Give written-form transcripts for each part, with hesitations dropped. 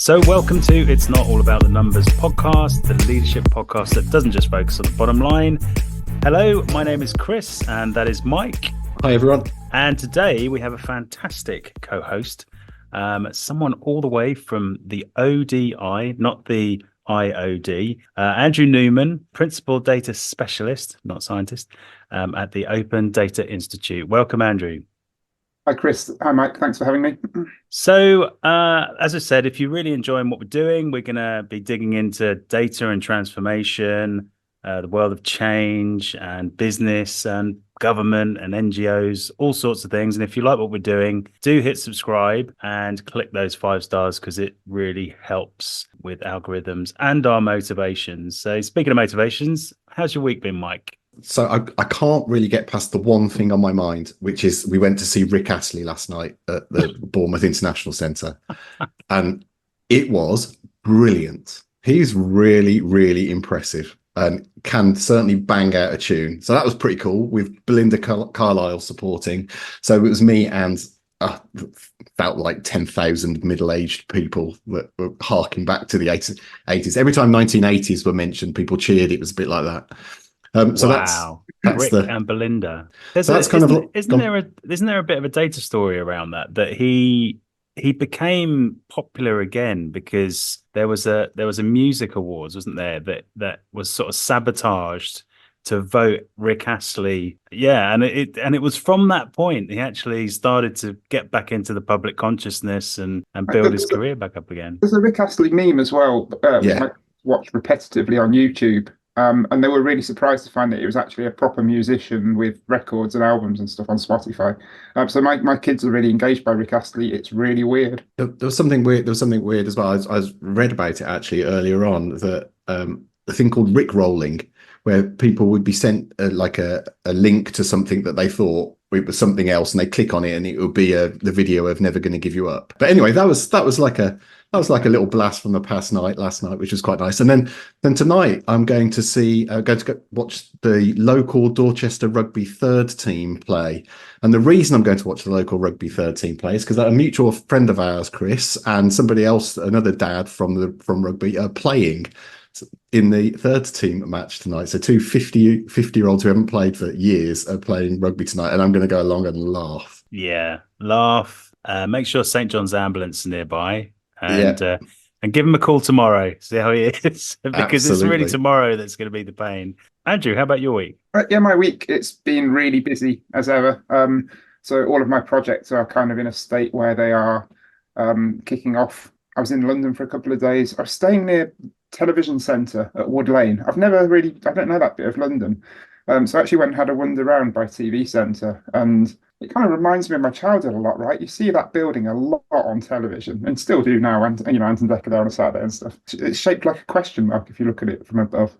So welcome to It's Not All About the Numbers podcast, the leadership podcast that doesn't just focus on the bottom line. Hello, my name is Chris, and that is Mike. Hi, everyone. And today we have a fantastic co-host, someone all the way from the ODI, not the IOD, Andrew Newman, Principal Data Specialist, not scientist, at the Open Data Institute. Welcome, Andrew. Hi, Chris. Hi, Mike. Thanks for having me. So, as I said, if you're really enjoying what we're doing, we're going to be digging into data and transformation, the world of change and business and government and NGOs, all sorts of things. And if you like what we're doing, do hit subscribe and click those 5 stars because it really helps with algorithms and our motivations. So speaking of motivations, how's your week been, Mike? So I can't really get past the one thing on my mind, which is we went to see Rick Astley last night at the Bournemouth International Centre, and it was brilliant. He's really, really impressive and can certainly bang out a tune. So that was pretty cool with Belinda Carlisle supporting. So it was me and felt like 10,000 middle-aged people that were harking back to the 80s. Every time 1980s were mentioned, people cheered. It was a bit like that. So wow, that's Rick and Belinda. Isn't there a bit of a data story around that he became popular again because there was a music awards, wasn't there, that was sort of sabotaged to vote Rick Astley. Yeah, and it was from that point he actually started to get back into the public consciousness and build his career back up again. There's a Rick Astley meme as well, which I watched repetitively on YouTube. And they were really surprised to find that it was actually a proper musician with records and albums and stuff on Spotify. So my kids are really engaged by Rick Astley. It's really weird. There was something weird. As well. I read about it actually earlier on, that a thing called Rick rolling, where people would be sent a link to something that they thought it was something else, and they click on it, and it would be the video of "Never Gonna Give You Up." But anyway, that was like a little blast from the past night last night, which was quite nice. And then tonight I'm going to go watch the local Dorchester rugby third team play. And the reason I'm going to watch the local rugby third team play is because a mutual friend of ours, Chris, and somebody else, another dad from rugby, are playing in the third team match tonight. So two 50-year-olds who haven't played for years are playing rugby tonight, and I'm going to go along and laugh. Yeah, laugh. Make sure St. John's Ambulance is nearby. And give him a call tomorrow, see how he is, because It's really tomorrow that's going to be the pain. Andrew, how about your week? My week, it's been really busy as ever. So all of my projects are kind of in a state where they are kicking off. I was in London for a couple of days. I was staying near Television Centre at Wood Lane. I don't know that bit of London. So I actually went and had a wander around by TV Centre, and it kind of reminds me of my childhood a lot, right? You see that building a lot on television, and still do now, and Anton Decker there on a Saturday and stuff. It's shaped like a question mark if you look at it from above.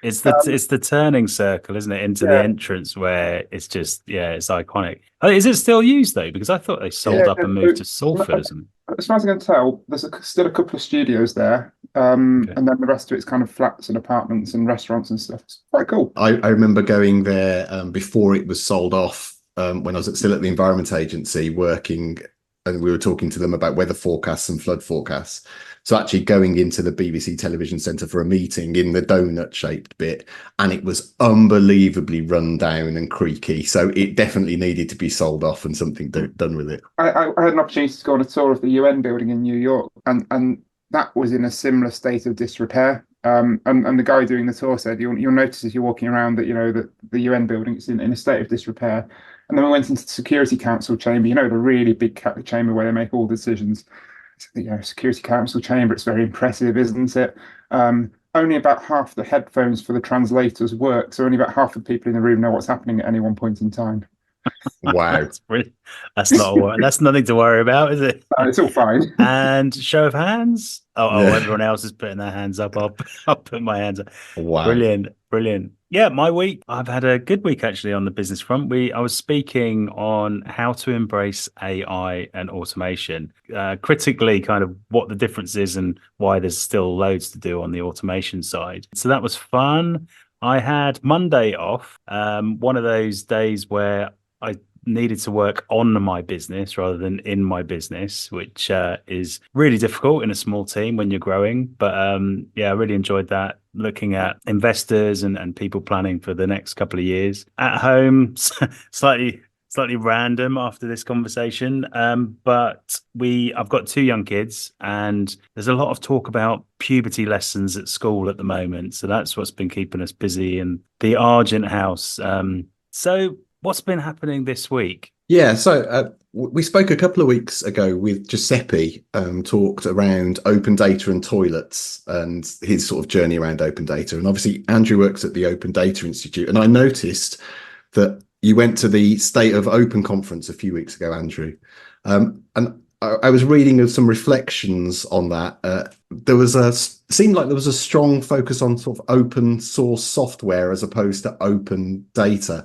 It's the turning circle, isn't it, into the entrance where it's just, it's iconic. Is it still used though? Because I thought they sold up and moved to Salford, isn't it? As far as I can tell, there's still a couple of studios there, and then the rest of it's kind of flats and apartments and restaurants and stuff. It's quite cool. I remember going there before it was sold off. When I was still at the Environment Agency working, and we were talking to them about weather forecasts and flood forecasts. So actually going into the BBC Television Centre for a meeting in the donut-shaped bit, and it was unbelievably run down and creaky. So it definitely needed to be sold off and something done with it. I had an opportunity to go on a tour of the UN building in New York, and that was in a similar state of disrepair. And the guy doing the tour said, you'll notice as you're walking around that, that the UN building is in a state of disrepair. And then we went into the Security Council chamber, the really big chamber where they make all the decisions. Security Council chamber, it's very impressive, isn't it? Only about half the headphones for the translators work, so only about half the people in the room know what's happening at any one point in time. Wow. That's nothing to worry about, is it? It's all fine. And show of hands. Everyone else is putting their hands up. I'll put my hands up. Wow. Brilliant. Yeah, my week, I've had a good week actually on the business front. I was speaking on how to embrace AI and automation, critically kind of what the difference is and why there's still loads to do on the automation side. So that was fun. I had Monday off, one of those days where I needed to work on my business rather than in my business, which is really difficult in a small team when you're growing. But yeah, I really enjoyed that, looking at investors and people planning for the next couple of years at home. Slightly random after this conversation, but I've got two young kids, and there's a lot of talk about puberty lessons at school at the moment. So that's what's been keeping us busy in the Argent house. So what's been happening this week? Yeah, so we spoke a couple of weeks ago with Giuseppe, talked around open data and toilets and his sort of journey around open data. And obviously, Andrew works at the Open Data Institute. And I noticed that you went to the State of Open conference a few weeks ago, Andrew. And I was reading of some reflections on that. Seemed like there was a strong focus on sort of open source software as opposed to open data.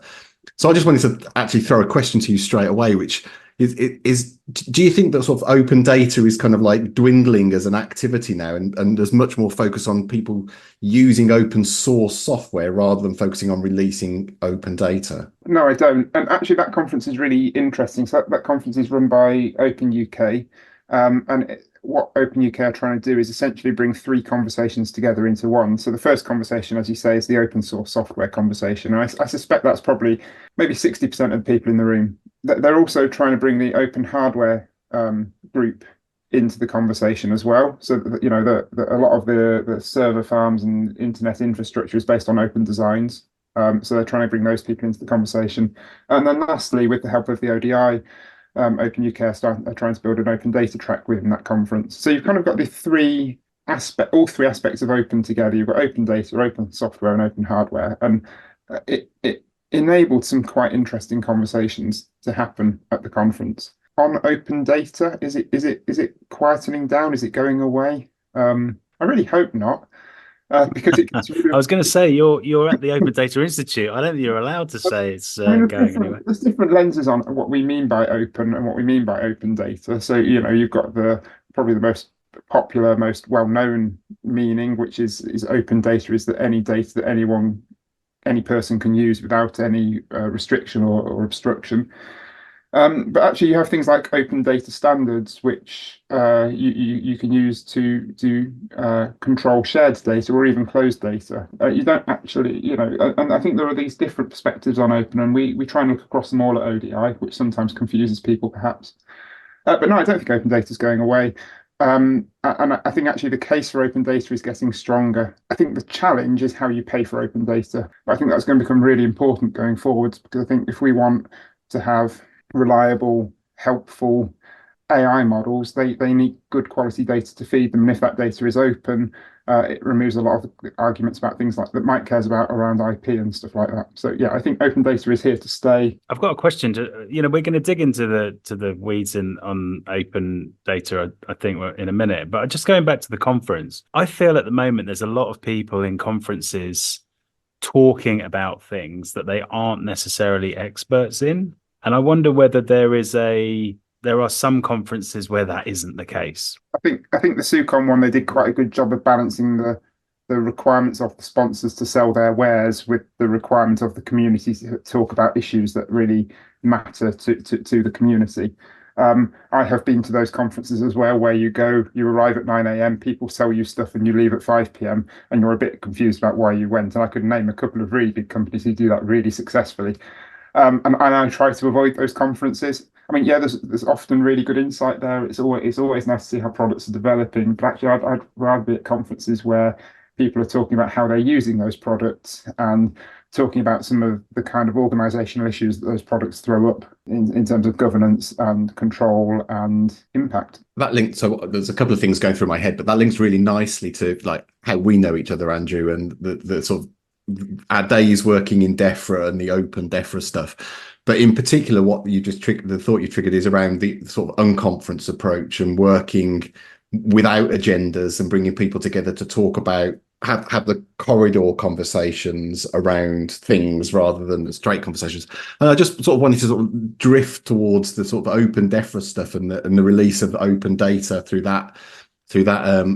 So I just wanted to actually throw a question to you straight away, which is do you think that sort of open data is kind of like dwindling as an activity now, and there's much more focus on people using open source software rather than focusing on releasing open data? No, I don't. And actually, that conference is really interesting. So that conference is run by Open UK. What Open UK are trying to do is essentially bring three conversations together into one. So the first conversation, as you say, is the open source software conversation. And I suspect that's probably maybe 60% of the people in the room. They're also trying to bring the open hardware group into the conversation as well. So that, a lot of the server farms and internet infrastructure is based on open designs. So they're trying to bring those people into the conversation. And then lastly, with the help of the ODI, Open UK are trying to build an open data track within that conference. So you've kind of got all three aspects of open together. You've got open data, open software, and open hardware, and it enabled some quite interesting conversations to happen at the conference. On open data, is it quietening down? Is it going away? I really hope not. Because it gets really... I was going to say you're at the Open Data Institute. I don't think you're allowed to say it's going anywhere. There's different lenses on what we mean by open and what we mean by open data. So you've got probably the most popular, most well-known meaning, which is open data, is that any data that any person can use without any restriction or obstruction. But actually, you have things like open data standards, which you can use to control shared data or even closed data. You don't actually, and I think there are these different perspectives on open, and we try and look across them all at ODI, which sometimes confuses people, perhaps. But no, I don't think open data is going away. And I think actually the case for open data is getting stronger. I think the challenge is how you pay for open data. But I think that's going to become really important going forwards, because I think if we want to have reliable, helpful AI models, they need good quality data to feed them. And if that data is open, it removes a lot of the arguments about things like that Mike cares about around IP and stuff like that. So yeah, I think open data is here to stay. I've got a question. We're going to dig into the weeds on open data, I think, in a minute. But just going back to the conference, I feel at the moment there's a lot of people in conferences talking about things that they aren't necessarily experts in. And I wonder whether there are some conferences where that isn't the case. I think the SUCON one, they did quite a good job of balancing the requirements of the sponsors to sell their wares with the requirements of the community to talk about issues that really matter to the community. I have been to those conferences as well, where you arrive at 9 a.m, people sell you stuff, and you leave at 5 p.m, and you're a bit confused about why you went. And I could name a couple of really big companies who do that really successfully. And I try to avoid those conferences. I mean, yeah, there's often really good insight there. It's always nice to see how products are developing. But actually, I'd rather be at conferences where people are talking about how they're using those products and talking about some of the kind of organizational issues that those products throw up in terms of governance and control and impact. That link, so there's a couple of things going through my head, but that links really nicely to like how we know each other, Andrew, and the sort of our days working in DEFRA and the open DEFRA stuff. But in particular, what you just triggered, the thought you triggered, is around the sort of unconference approach and working without agendas and bringing people together to talk about, have the corridor conversations around things rather than the straight conversations. And I just sort of wanted to sort of drift towards the sort of open DEFRA stuff and the release of open data through that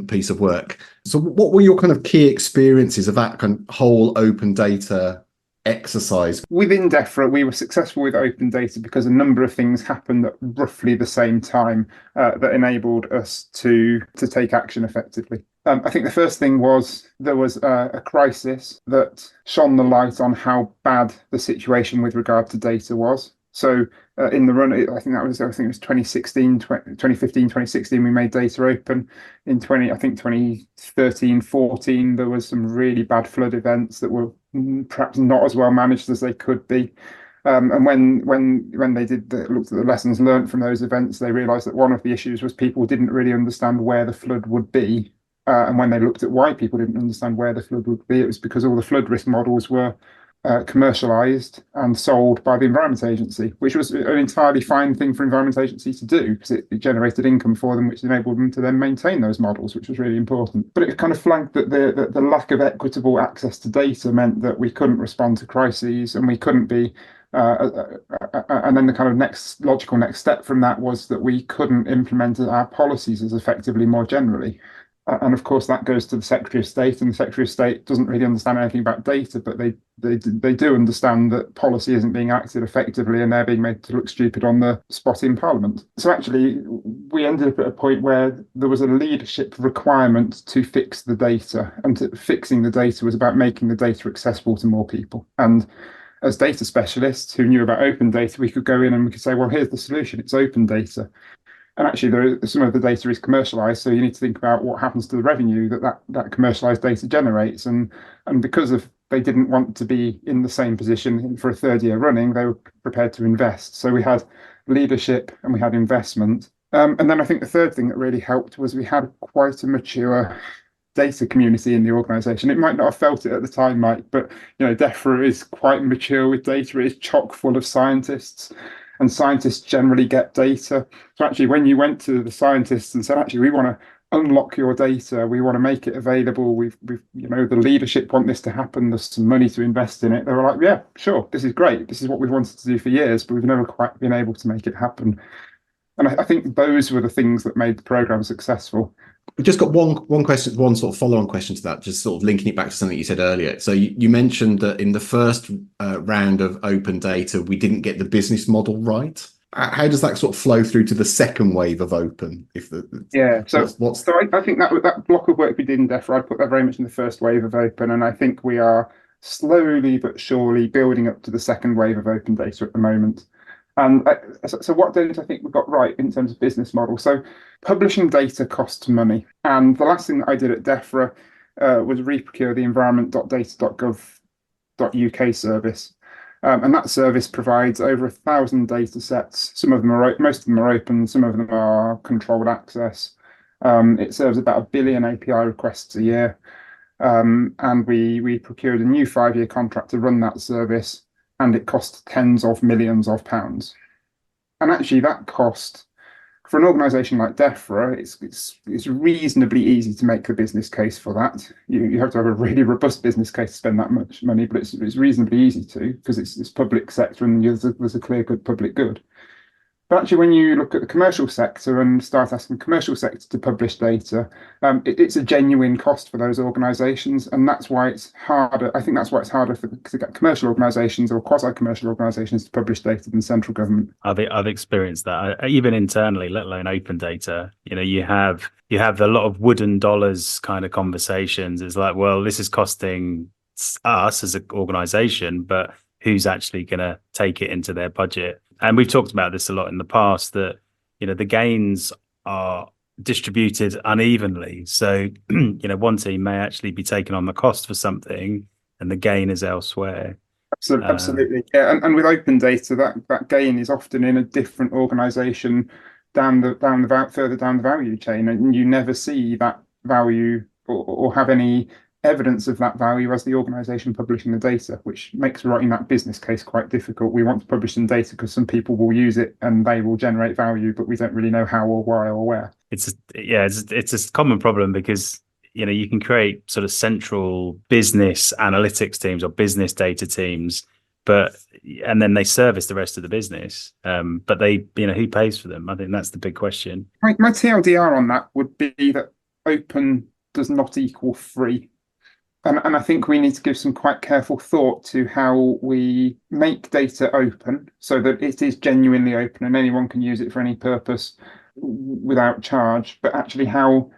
piece of work. So what were your kind of key experiences of that kind of whole open data exercise? Within DEFRA, we were successful with open data because a number of things happened at roughly the same time that enabled us to take action effectively. I think the first thing was there was a crisis that shone the light on how bad the situation with regard to data was. So in the run, I think it was 2016, 2015, 2016, we made data open. In 2013, 14, there was some really bad flood events that were perhaps not as well managed as they could be. And when they looked at the lessons learned from those events, they realized that one of the issues was people didn't really understand where the flood would be. And when they looked at why people didn't understand where the flood would be, it was because all the flood risk models were commercialized and sold by the Environment Agency, which was an entirely fine thing for Environment Agency to do because it generated income for them, which enabled them to then maintain those models, which was really important. But it kind of flagged that the lack of equitable access to data meant that we couldn't respond to crises and we couldn't be and then the kind of logical next step from that was that we couldn't implement our policies as effectively more generally. And of course, that goes to the Secretary of State, and the Secretary of State doesn't really understand anything about data, but they do understand that policy isn't being acted effectively, and they're being made to look stupid on the spot in Parliament. So actually, we ended up at a point where there was a leadership requirement to fix the data, and fixing the data was about making the data accessible to more people. And as data specialists who knew about open data, we could go in and we could say, well, here's the solution, it's open data. And actually, some of the data is commercialized, so you need to think about what happens to the revenue that commercialized data generates. And because they didn't want to be in the same position for a third year running, they were prepared to invest. So we had leadership and we had investment. And then I think the third thing that really helped was we had quite a mature data community in the organization. It might not have felt it at the time, Mike, but DEFRA is quite mature with data. It is chock full of scientists. And scientists generally get data. So actually, when you went to the scientists and said, actually, we want to unlock your data, we want to make it available, we've the leadership want this to happen, there's some money to invest in it, they were like, yeah, sure, this is great. This is what we've wanted to do for years, but we've never quite been able to make it happen. And I think those were the things that made the program successful. We've just got one question, one sort of follow-on question to that, just sort of linking it back to something you said earlier. So you mentioned that in the first round of open data, we didn't get the business model right. How does that sort of flow through to the second wave of open? I think that block of work we did in DEFRA, I'd put that very much in the first wave of open, and I think we are slowly but surely building up to the second wave of open data at the moment. And so what did I think we got right in terms of business model? So publishing data costs money. And the last thing that I did at DEFRA was re-procure the environment.data.gov.uk service. And that service provides over 1,000 data sets. Most of them are open, some of them are controlled access. It serves about 1 billion API requests a year. And we procured a new 5-year contract to run that service, and it cost tens of millions of pounds. And actually, that cost for an organisation like DEFRA, it's reasonably easy to make the business case for that. You have to have a really robust business case to spend that much money, but it's reasonably easy to, because it's public sector and there's a clear good public good. But actually, when you look at the commercial sector and start asking the commercial sector to publish data, it's a genuine cost for those organisations, and that's why it's harder. I think that's why it's harder to get commercial organisations or quasi-commercial organisations to publish data than central government. I've experienced that, even internally, let alone open data. You have a lot of wooden dollars kind of conversations. It's like, well, this is costing us as an organisation, but who's actually going to take it into their budget? And we've talked about this a lot in the past, that the gains are distributed unevenly. So one team may actually be taking on the cost for something, and the gain is elsewhere. Absolutely, yeah. And with open data, that gain is often in a different organisation further down the value chain, and you never see that value or have any evidence of that value as the organisation publishing the data, which makes writing that business case quite difficult. We want to publish some data because some people will use it and they will generate value, but we don't really know how or why or where. It's a common problem because you can create sort of central business analytics teams or business data teams, and then they service the rest of the business. But who pays for them? I think that's the big question. My TLDR on that would be that open does not equal free. And I think we need to give some quite careful thought to how we make data open so that it is genuinely open and anyone can use it for any purpose without charge, but actually how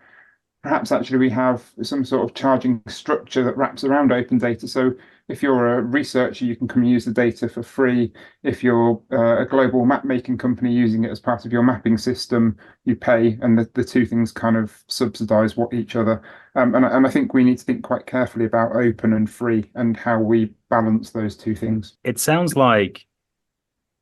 perhaps actually we have some sort of charging structure that wraps around open data. So if you're a researcher, you can come and use the data for free. If you're a global map making company using it as part of your mapping system, you pay, and the two things kind of subsidize what each other. And I think we need to think quite carefully about open and free and how we balance those two things. It sounds like,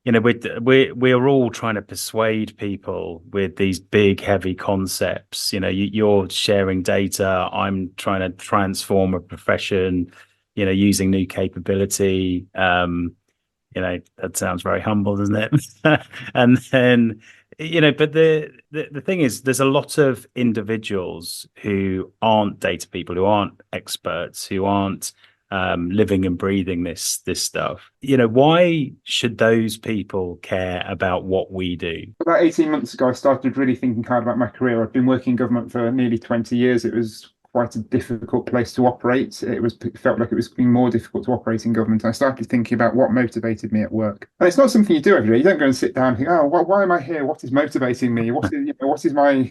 you know, we're all trying to persuade people with these big, heavy concepts. You know, you're sharing data. I'm trying to transform a profession, you know, using new capability. You know, that sounds very humble, doesn't it? And then, you know, but the thing is, there's a lot of individuals who aren't data people, who aren't experts, who aren't living and breathing this stuff. You know, why should those people care about what we do? About 18 months ago, I started really thinking hard about my career. I've been working in government for nearly 20 years. It was quite a difficult place to operate. It felt like it was being more difficult to operate in government. And I started thinking about what motivated me at work. And it's not something you do every day. You don't go and sit down and think, oh, why am I here? What is motivating me? What is my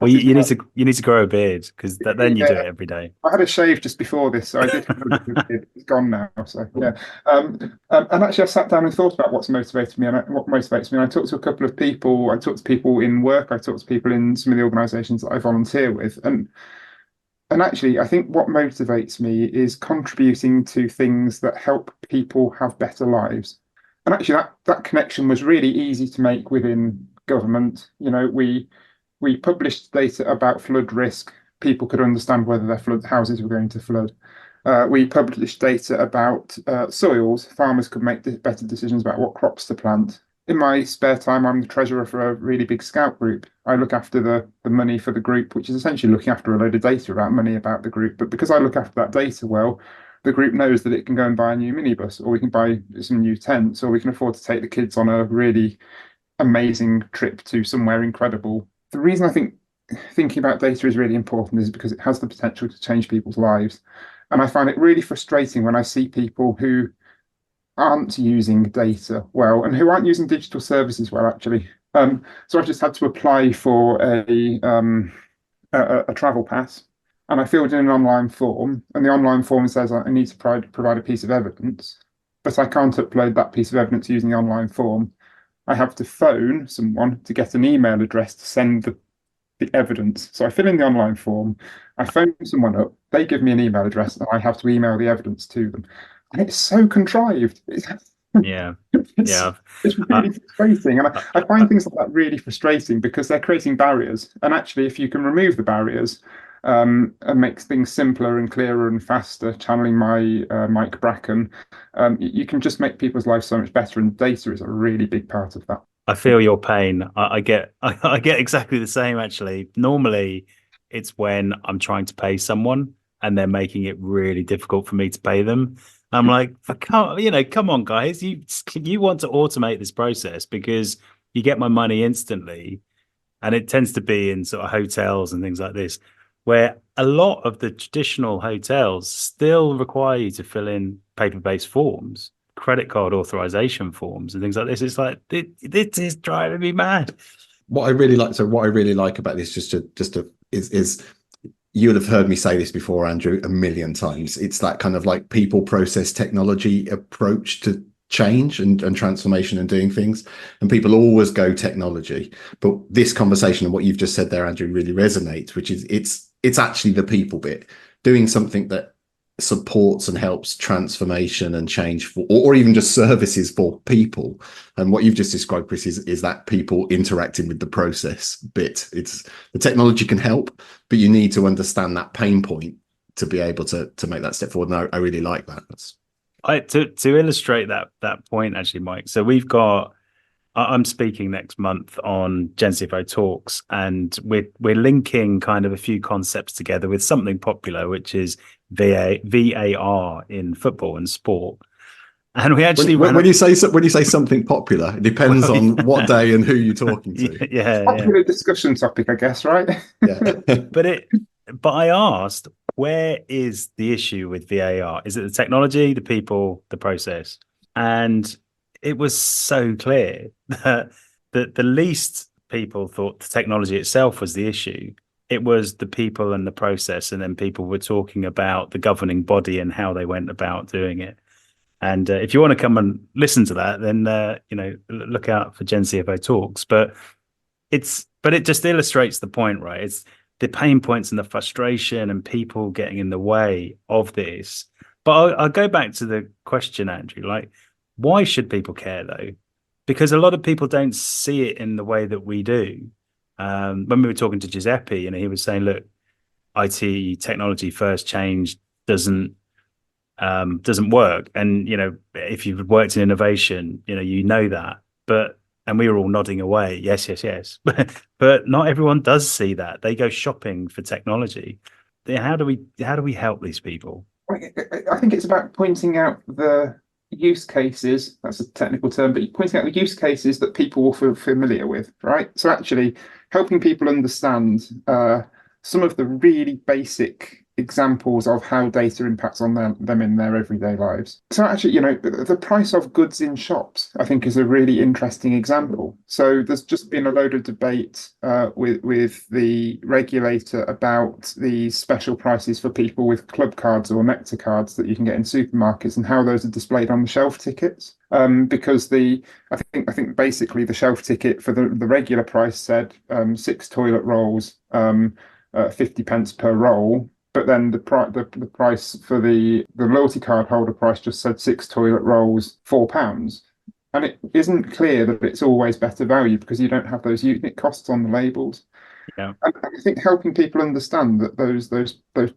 Well, you need to grow a beard, because then you do it every day. I had a shave just before this, so I did have a little bit. It's gone now, so yeah. And actually, I sat down and thought about what's motivated me and what motivates me. And I talked to a couple of people. I talked to people in work. I talked to people in some of the organisations that I volunteer with. And actually, I think what motivates me is contributing to things that help people have better lives. And actually, that connection was really easy to make within government. You know, we published data about flood risk. People could understand whether their houses were going to flood. We published data about soils. Farmers could make better decisions about what crops to plant. In my spare time, I'm the treasurer for a really big scout group. I look after the money for the group, which is essentially looking after a load of data about money about the group. But because I look after that data well, the group knows that it can go and buy a new minibus, or we can buy some new tents, or we can afford to take the kids on a really amazing trip to somewhere incredible. The reason I think thinking about data is really important is because it has the potential to change people's lives. And I find it really frustrating when I see people who aren't using data well and who aren't using digital services well, actually. So I've just had to apply for a travel pass, and I filled in an online form, and the online form says I need to provide a piece of evidence, but I can't upload that piece of evidence using the online form. I have to phone someone to get an email address to send the evidence. So I fill in the online form, I phone someone up, they give me an email address, and I have to email the evidence to them. And it's so contrived. Yeah. It's really frustrating. And I find things like that really frustrating because they're creating barriers. And actually, if you can remove the barriers and make things simpler and clearer and faster, channeling my Mike Bracken, you can just make people's lives so much better. And data is a really big part of that. I feel your pain. I get exactly the same, actually. Normally, it's when I'm trying to pay someone and they're making it really difficult for me to pay them. I'm like, come on, guys. You want to automate this process because you get my money instantly. And it tends to be in sort of hotels and things like this, where a lot of the traditional hotels still require you to fill in paper-based forms, credit card authorization forms and things like this. It's like, this is driving me mad. What I really like about this, is you'll have heard me say this before, Andrew, a million times. It's that kind of like people, process, technology approach to change and transformation and doing things. And people always go technology. But this conversation and what you've just said there, Andrew, really resonates, which is it's actually the people bit, doing something that supports and helps transformation and change for, or even just services for people. And what you've just described, Chris, is that people interacting with the process bit. It's the technology can help, but you need to understand that pain point to be able to make that step forward. And I really like that. To illustrate that point, actually, Mike. So I'm speaking next month on GenCFO Talks, and we're linking kind of a few concepts together with something popular, which is VAR in football and sport. And we actually when you say something popular, it depends on what day and who you're talking to. Popular discussion topic, I guess, right? Yeah. But I asked, where is the issue with VAR? Is it the technology, the people, the process? And it was so clear that the least people thought the technology itself was the issue. It was the people and the process, and then people were talking about the governing body and how they went about doing it. And if you want to come and listen to that, then look out for Gen CFO Talks. But it just illustrates the point, right? It's the pain points and the frustration and people getting in the way of this. But I'll go back to the question, Andrew. Like, why should people care though? Because a lot of people don't see it in the way that we do. When we were talking to Giuseppe, he was saying, look, IT technology first change doesn't work. And if you've worked in innovation, you know that. And we were all nodding away, yes, yes, yes. But not everyone does see that. They go shopping for technology. How do we help these people? I think it's about pointing out the use cases. That's a technical term, but pointing out the use cases that people will feel familiar with, right? So actually helping people understand some of the really basic examples of how data impacts on them in their everyday lives. So actually, the price of goods in shops, I think, is a really interesting example. So there's just been a load of debate with the regulator about the special prices for people with club cards or Nectar cards that you can get in supermarkets and how those are displayed on the shelf tickets. Because I think basically the shelf ticket for the regular price said 6 toilet rolls, 50 pence per roll. But then the price for the loyalty card holder price just said 6 toilet rolls, £4. And it isn't clear that it's always better value because you don't have those unit costs on the labels. Yeah. And I think helping people understand that those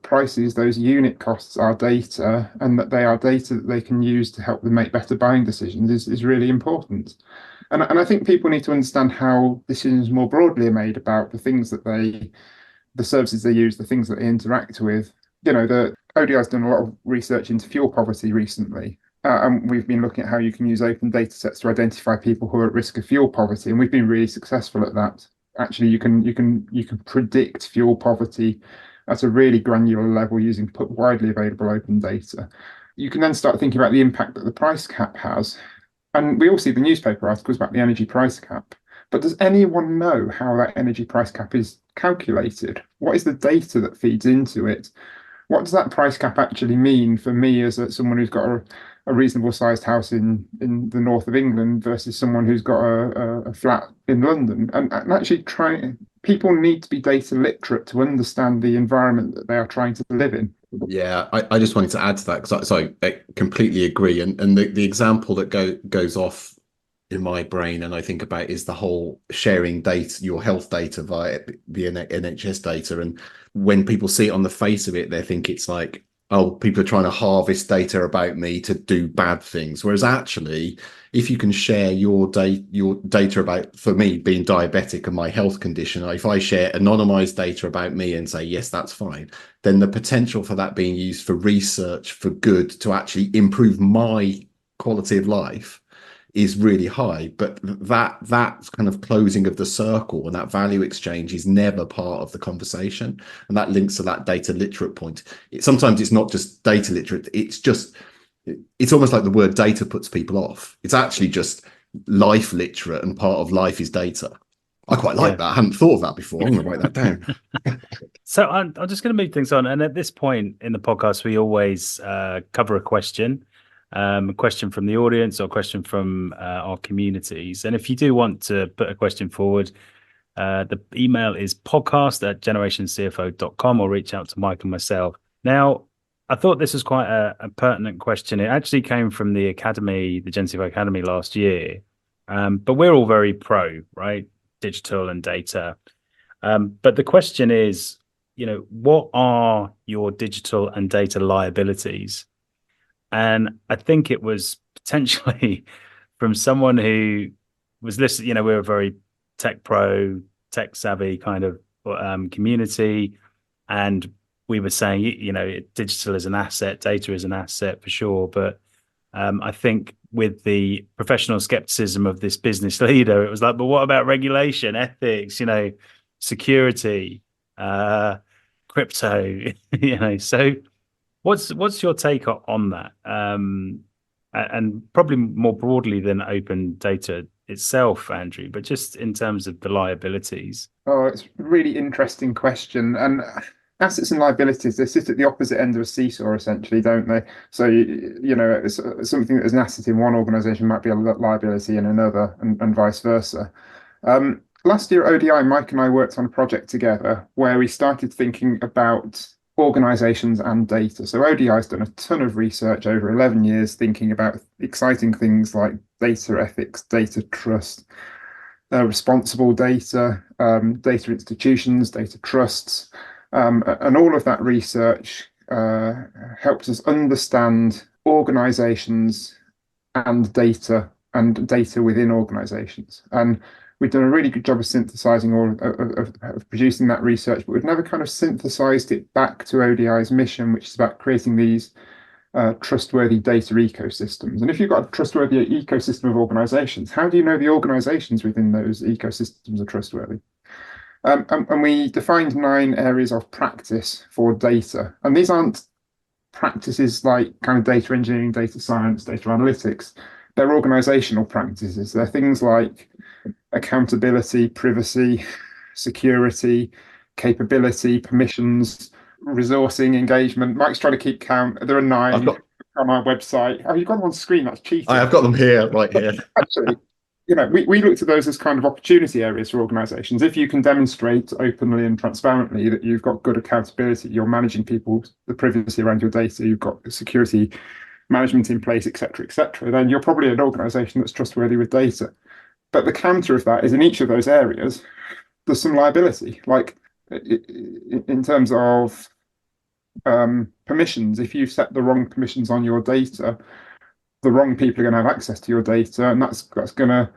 prices, those unit costs are data, and that they are data that they can use to help them make better buying decisions is really important. And I think people need to understand how decisions more broadly are made about the things that the services they use, the things that they interact with. The ODI has done a lot of research into fuel poverty recently. And we've been looking at how you can use open data sets to identify people who are at risk of fuel poverty. And we've been really successful at that. Actually, you can predict fuel poverty at a really granular level using widely available open data. You can then start thinking about the impact that the price cap has. And we all see the newspaper articles about the energy price cap. But does anyone know how that energy price cap is calculated? What is the data that feeds into it? What does that price cap actually mean for me as someone who's got a reasonable sized house in the north of England versus someone who's got a flat in London? And actually people need to be data literate to understand the environment that they are trying to live in. Yeah, I just wanted to add to that because I completely agree. And the example that goes off in my brain and I think about is the whole sharing data, your health data via the NHS data. And when people see it on the face of it, they think it's like, oh, people are trying to harvest data about me to do bad things. Whereas actually, if you can share your data about, for me being diabetic and my health condition, if I share anonymized data about me and say, yes, that's fine, then the potential for that being used for research for good to actually improve my quality of life is really high. But that kind of closing of the circle and that value exchange is never part of the conversation. And that links to that data literate point. Sometimes it's not just data literate, it's almost like the word data puts people off. It's actually just life literate, and part of life is data. I quite like that. I hadn't thought of that before. I'm going to write that down. So I'm just going to move things on. And at this point in the podcast, we always cover a question from the audience or a question from our communities. And if you do want to put a question forward, the email is podcast@generationcfo.com, or reach out to Mike and myself. Now, I thought this was quite a pertinent question. It actually came from the Academy, the Gen CFO Academy last year. But we're all very pro, right? Digital and data. But the question is, what are your digital and data liabilities? And I think it was potentially from someone who was listening. We're a very tech pro, tech savvy kind of community. And we were saying, digital is an asset, data is an asset for sure. But I think with the professional skepticism of this business leader, it was like, but what about regulation, ethics, security, crypto, So what's your take on that? And probably more broadly than open data itself, Andrew, but just in terms of the liabilities. Oh, it's a really interesting question. And assets and liabilities, they sit at the opposite end of a seesaw, essentially, don't they? So, something that is an asset in one organization might be a liability in another, and vice versa. Last year at ODI, Mike and I worked on a project together where we started thinking about organizations and data. So ODI has done a ton of research over 11 years thinking about exciting things like data ethics, data trust, responsible data, data institutions, data trusts, and all of that research helps us understand organizations and data within organizations. And we've done a really good job of synthesizing of producing that research, but we've never kind of synthesized it back to ODI's mission, which is about creating these trustworthy data ecosystems. And if you've got a trustworthy ecosystem of organizations, how do you know the organizations within those ecosystems are trustworthy? And we defined 9 areas of practice for data. And these aren't practices like kind of data engineering, data science, data analytics. They're organizational practices. They're things like accountability, privacy, security, capability, permissions, resourcing, engagement. Mike's trying to keep count. There are 9 on our website. Oh, you've got them on screen. That's cheating. I've got them here, right here. Actually, we looked at those as kind of opportunity areas for organizations. If you can demonstrate openly and transparently that you've got good accountability, you're managing the privacy around your data, you've got security management in place, etc., then you're probably an organization that's trustworthy with data. But the counter of that is in each of those areas, there's some liability, like in terms of permissions. If you set the wrong permissions on your data, the wrong people are going to have access to your data, and that's going to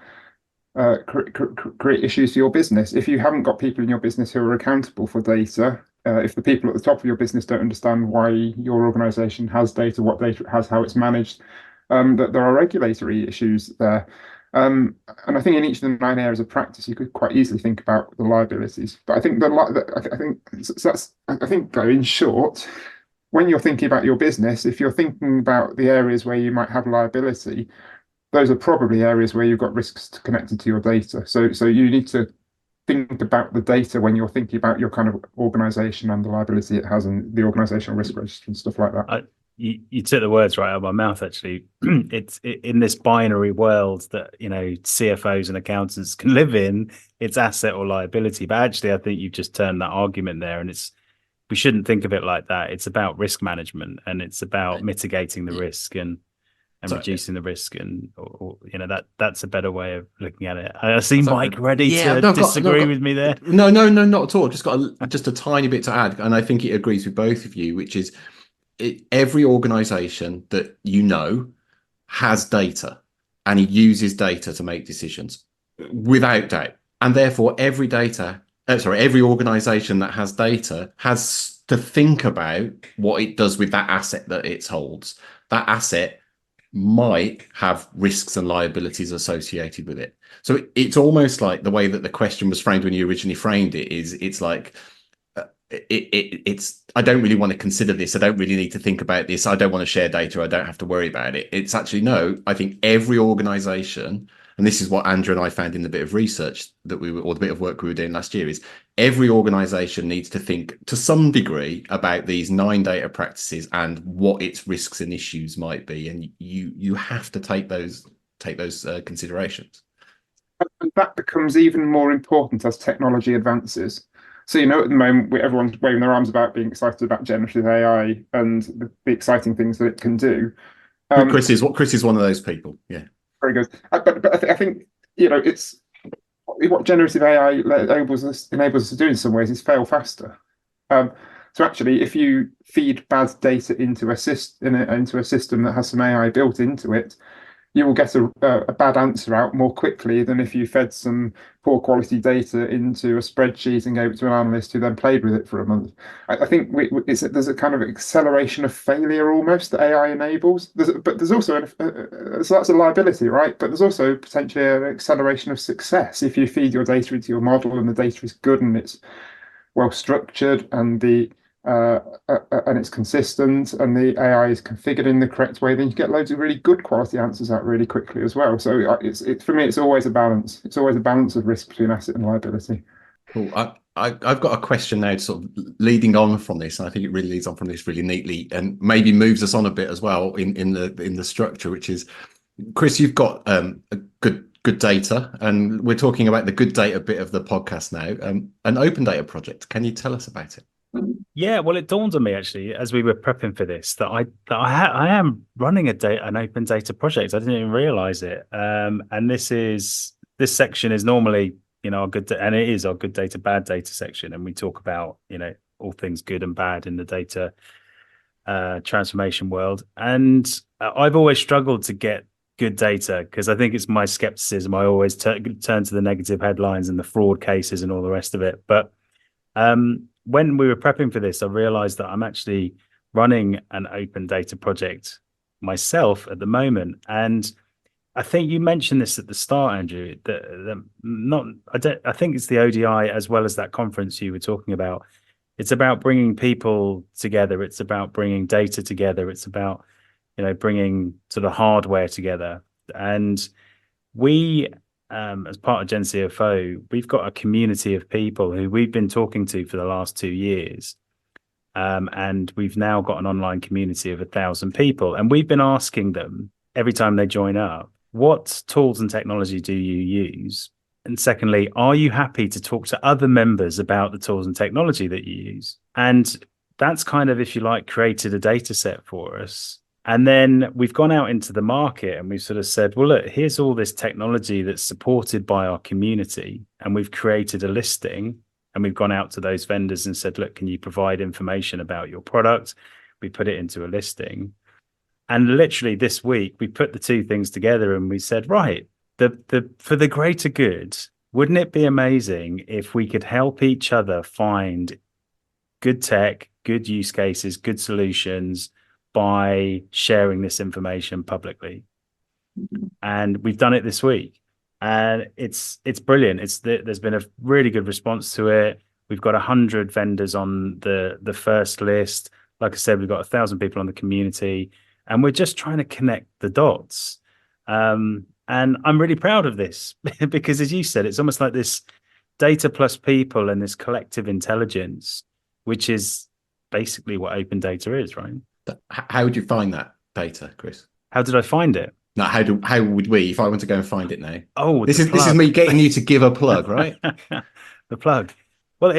create issues for your business. If you haven't got people in your business who are accountable for data, if the people at the top of your business don't understand why your organization has data, what data it has, how it's managed, that there are regulatory issues there. And I think in each of the 9 areas of practice, you could quite easily think about the liabilities. But I think in short, when you're thinking about your business, if you're thinking about the areas where you might have liability, those are probably areas where you've got risks connected to your data. So you need to think about the data when you're thinking about your kind of organization and the liability it has and the organizational risk register and stuff like that. You took the words right out of my mouth, actually. It's in this binary world that, CFOs and accountants can live in, it's asset or liability. But actually, I think you've just turned that argument there, and we shouldn't think of it like that. It's about risk management, and it's about mitigating the risk and reducing the risk, and that's a better way of looking at it. I see Mike ready to disagree with me there. No, not at all. Just a tiny bit to add, and I think it agrees with both of you, which is every organization that has data, and it uses data to make decisions without doubt, and therefore every organization that has data has to think about what it does with that asset that it holds. That asset might have risks and liabilities associated with it. So it's almost like the way that the question was framed when you originally framed it it's like it's I don't really want to consider this. I don't really need to think about this. I don't want to share data. I don't have to worry about it. It's actually, no, I think every organization, and this is what Andrew and I found in the bit of research or the bit of work we were doing last year, is every organization needs to think to some degree about these 9 data practices and what its risks and issues might be. And you have to take those considerations. And that becomes even more important as technology advances. So, at the moment, everyone's waving their arms about being excited about generative AI and the exciting things that it can do. Chris is one of those people. Yeah, very good. But I think it's what generative AI enables us to do in some ways is fail faster. So actually, if you feed bad data into a system that has some AI built into it, you will get a bad answer out more quickly than if you fed some poor quality data into a spreadsheet and gave it to an analyst who then played with it for a month. I think there's a kind of acceleration of failure almost that AI enables. But there's also so that's a liability, right? But there's also potentially an acceleration of success if you feed your data into your model and the data is good and it's well structured and the and it's consistent, and the AI is configured in the correct way, then you get loads of really good quality answers out really quickly as well. So for me, it's always a balance. It's always a balance of risk between asset and liability. Cool. I've got a question now, sort of leading on from this, and I think it really leads on from this really neatly, and maybe moves us on a bit as well in the structure, which is, Chris, you've got a good data, and we're talking about the good data bit of the podcast now. An open data project. Can you tell us about it? Yeah, well, it dawned on me actually as we were prepping for this that I am running an open data project. I didn't even realize it. And this section is normally, our good and it is our good data, bad data section, and we talk about all things good and bad in the data transformation world. And I've always struggled to get good data because I think it's my skepticism. I always turn to the negative headlines and the fraud cases and all the rest of it. But when we were prepping for this, I realized that I'm actually running an open data project myself at the moment. And I think you mentioned this at the start, Andrew, I think it's the ODI as well as that conference you were talking about. It's about bringing people together. It's about bringing data together. It's about, bringing sort of hardware together. And we, as part of Gen CFO, we've got a community of people who we've been talking to for the last 2 years. And we've now got an online community of 1,000 people. And we've been asking them every time they join up, what tools and technology do you use? And secondly, are you happy to talk to other members about the tools and technology that you use? And that's kind of, if you like, created a data set for us. And then we've gone out into the market and we've sort of said, well, look, here's all this technology that's supported by our community. And we've created a listing and we've gone out to those vendors and said, look, can you provide information about your product? We put it into a listing. And literally this week, we put the two things together and we said, right, for the greater good, wouldn't it be amazing if we could help each other find good tech, good use cases, good solutions by sharing this information publicly? And we've done it this week. And it's brilliant. There's been a really good response to it. We've got 100 vendors on the first list. Like I said, we've got 1,000 people on the community. And we're just trying to connect the dots. And I'm really proud of this because, as you said, it's almost like this data plus people and this collective intelligence, which is basically what open data is, right? How would you find that data, Chris? How did I find it? No, how would we, if I want to go and find it now? Oh, this is me getting you to give a plug, right? The plug. Well,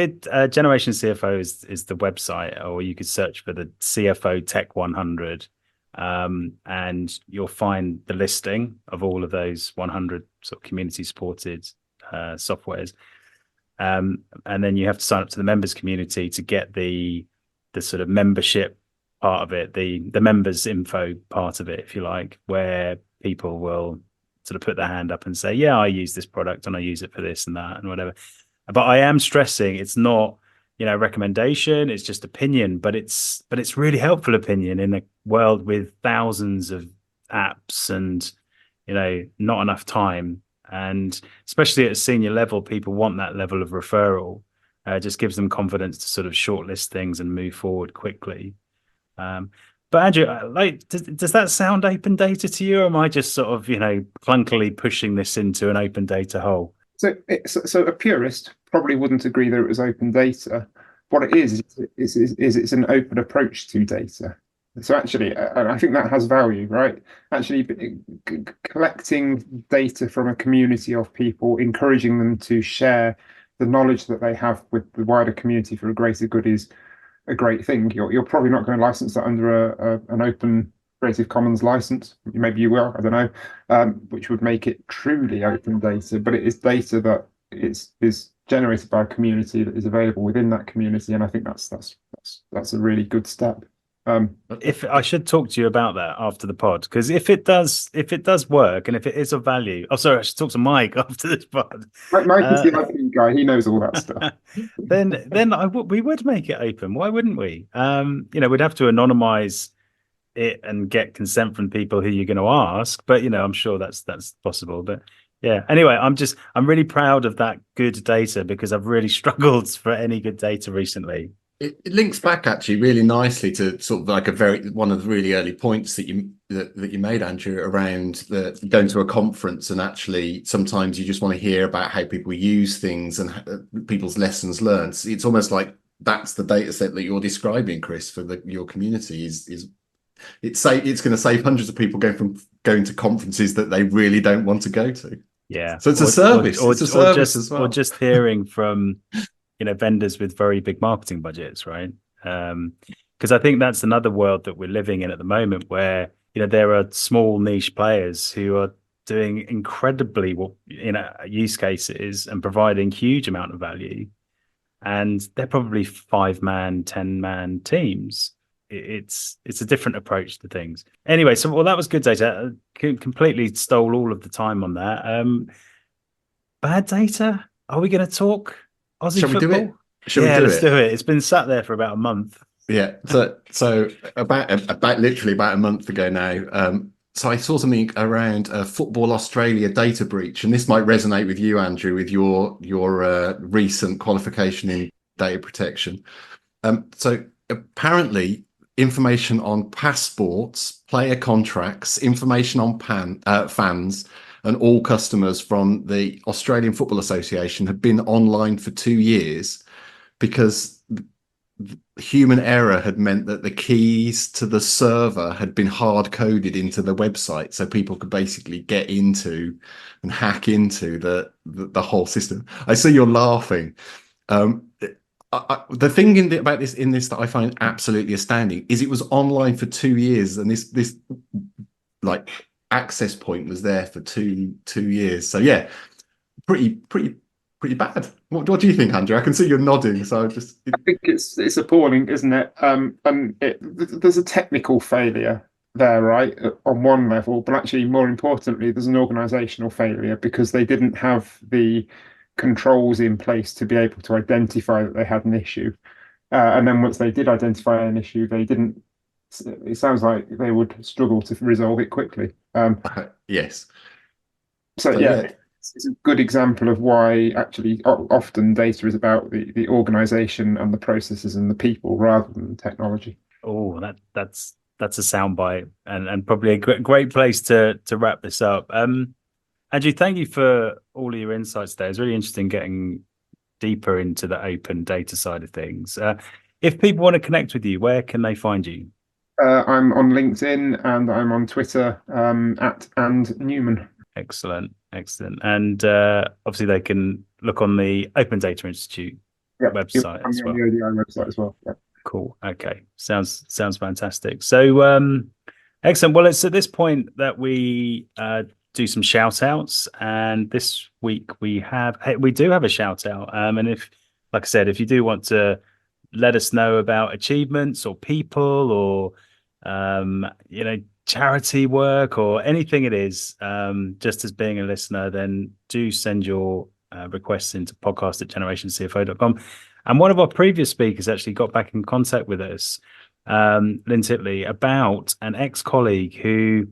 Generation CFO is the website, or you could search for the CFO Tech 100. And you'll find the listing of all of those 100 sort of community supported softwares. And then you have to sign up to the members community to get the sort of membership part of it, the members info part of it, if you like, where people will sort of put their hand up and say, yeah, I use this product and I use it for this and that and whatever. But I am stressing it's not, recommendation, it's just opinion, but it's really helpful opinion in a world with thousands of apps and, not enough time. And especially at a senior level, people want that level of referral. It just gives them confidence to sort of shortlist things and move forward quickly. But Andrew, does that sound open data to you, or am I just sort of, clunkily pushing this into an open data hole? So a purist probably wouldn't agree that it was open data. What it is it's an open approach to data. So actually, and I think that has value, right? Actually, collecting data from a community of people, encouraging them to share the knowledge that they have with the wider community for a greater good is a great thing. You're probably not going to license that under an open Creative Commons license. Maybe you will, I don't know, which would make it truly open data. But it is data that is generated by a community that is available within that community, and I think that's a really good step. If I should talk to you about that after the pod, because if it does work and if it is of value, I should talk to Mike after this pod. Mike is the IT guy; he knows all that stuff. then we would make it open. Why wouldn't we? We'd have to anonymize it and get consent from people who you're going to ask, but I'm sure that's possible. But yeah, anyway, I'm really proud of that good data because I've really struggled for any good data recently. it links back actually really nicely to sort of like one of the really early points that you made, Andrew, around the going to a conference, and actually sometimes you just want to hear about how people use things and people's lessons learned. It's almost like that's the data set that you're describing, Chris, for your community. It's going to save hundreds of people going to conferences that they really don't want to go to. Yeah. So it's a service. It's a service as well. Or just hearing from, vendors with very big marketing budgets, right? Because I think that's another world that we're living in at the moment, where there are small niche players who are doing incredibly use cases and providing huge amount of value, and they're probably 5-man, 10-man teams. It's a different approach to things. Anyway, so that was good data. Completely stole all of the time on that. Bad data. Are we going to talk Aussie Shall football? we do it? Shall we do let's do it. It's been sat there for about a month. Yeah. So about literally about a month ago now. So I saw something around a Football Australia data breach, and this might resonate with you, Andrew, with your recent qualification in data protection. So apparently, information on passports, player contracts, information on fans, and all customers from the Australian Football Association have been online for 2 years because human error had meant that the keys to the server had been hard coded into the website, so people could basically get into and hack into the whole system. I see you're laughing. The thing about this that I find absolutely astounding is it was online for 2 years, and this like access point was there for two years. So yeah, pretty bad. What do you think, Andrew? I can see you're nodding, so I think it's appalling, isn't it? There's a technical failure there, right, on one level, but actually more importantly, there's an organizational failure because they didn't have the controls in place to be able to identify that they had an issue. And then once they did identify an issue, it sounds like they would struggle to resolve it quickly. Yes. So yeah, it's a good example of why actually often data is about the organization and the processes and the people rather than technology. Oh, that's a soundbite and probably a great place to wrap this up. Andrew, thank you for all of your insights there. It's really interesting getting deeper into the open data side of things. If people want to connect with you, where can they find you? I'm on LinkedIn and I'm on Twitter at Andrew Newman. Excellent. And obviously they can look on the Open Data Institute website as well. The ODI website as well. Yeah. Cool. Okay. Sounds fantastic. So excellent. Well, it's at this point that we do some shout outs, and this week we do have a shout out. And if, like I said, if you do want to let us know about achievements or people or charity work or anything it is, just as being a listener, then do send your requests into podcast@generationcfo.com. And one of our previous speakers actually got back in contact with us, Lynn Tipley, about an ex-colleague who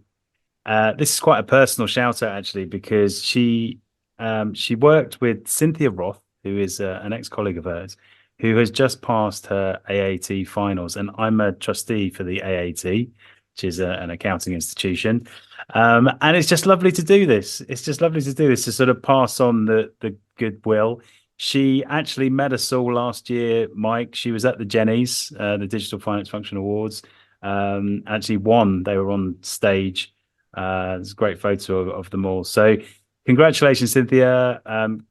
this is quite a personal shout out actually, because she worked with Cynthia Roth, who is an ex-colleague of hers, who has just passed her AAT finals. And I'm a trustee for the AAT, which is an accounting institution. And it's just lovely to do this. It's just lovely to do this, to sort of pass on the goodwill. She actually met us all last year, Mike. She was at the Jennies, the Digital Finance Function Awards, actually won. They were on stage. There's a great photo of them all. So congratulations, Cynthia.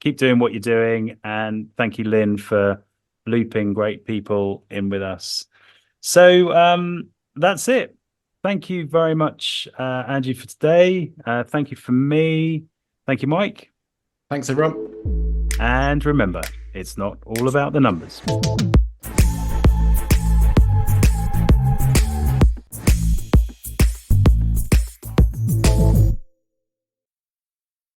Keep doing what you're doing. And thank you, Lynn, for looping great people in with us. So that's it. Thank you very much, Andrew, for today. Thank you from me. Thank you, Mike. Thanks, everyone. And remember, it's not all about the numbers.